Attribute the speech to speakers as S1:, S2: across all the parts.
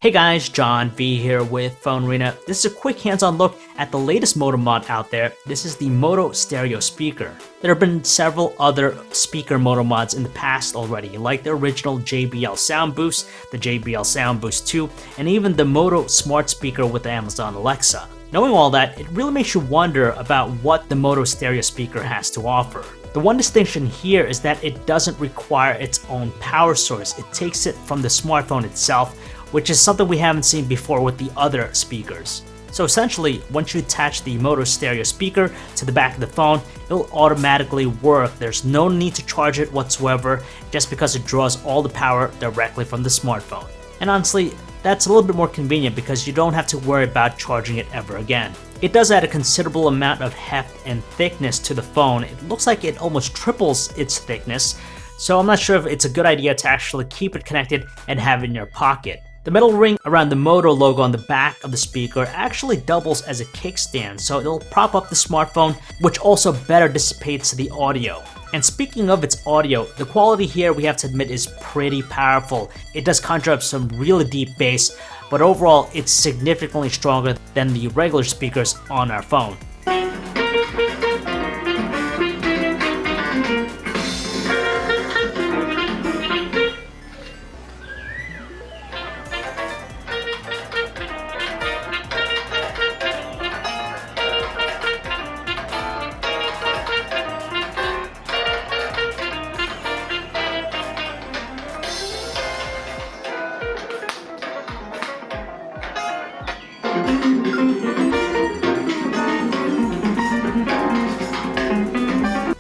S1: Hey guys, John V here with PhoneArena. This is a quick hands-on look at the latest Moto mod out there. This is the Moto Stereo Speaker. There have been several other speaker Moto mods in the past already, like the original JBL Sound Boost, the JBL Sound Boost 2, and even the Moto Smart Speaker with the Amazon Alexa. Knowing all that, it really makes you wonder about what the Moto Stereo Speaker has to offer. The one distinction here is that it doesn't require its own power source. It takes it from the smartphone itself, which is something we haven't seen before with the other speakers. So essentially, once you attach the Moto Stereo Speaker to the back of the phone, it'll automatically work. There's no need to charge it whatsoever, just because it draws all the power directly from the smartphone. And honestly, that's a little bit more convenient because you don't have to worry about charging it ever again. It does add a considerable amount of heft and thickness to the phone. It looks like it almost triples its thickness, so I'm not sure if it's a good idea to actually keep it connected and have it in your pocket. The metal ring around the Moto logo on the back of the speaker actually doubles as a kickstand, so it'll prop up the smartphone, which also better dissipates the audio. And speaking of its audio, the quality here we have to admit is pretty powerful. It does conjure up some really deep bass, but overall it's significantly stronger than the regular speakers on our phone.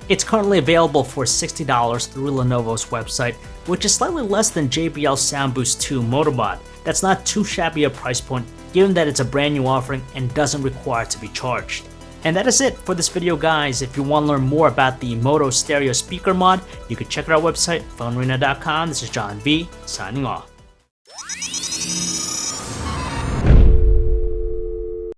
S1: It's currently available for $60 through Lenovo's website, which is slightly less than JBL Sound Boost 2 Moto mod. That's not too shabby a price point, given that it's a brand new offering and doesn't require to be charged. And that is it for this video, guys. If you want to learn more about the Moto Stereo Speaker mod, you can check out our website, PhoneArena.com. This is John V, signing off.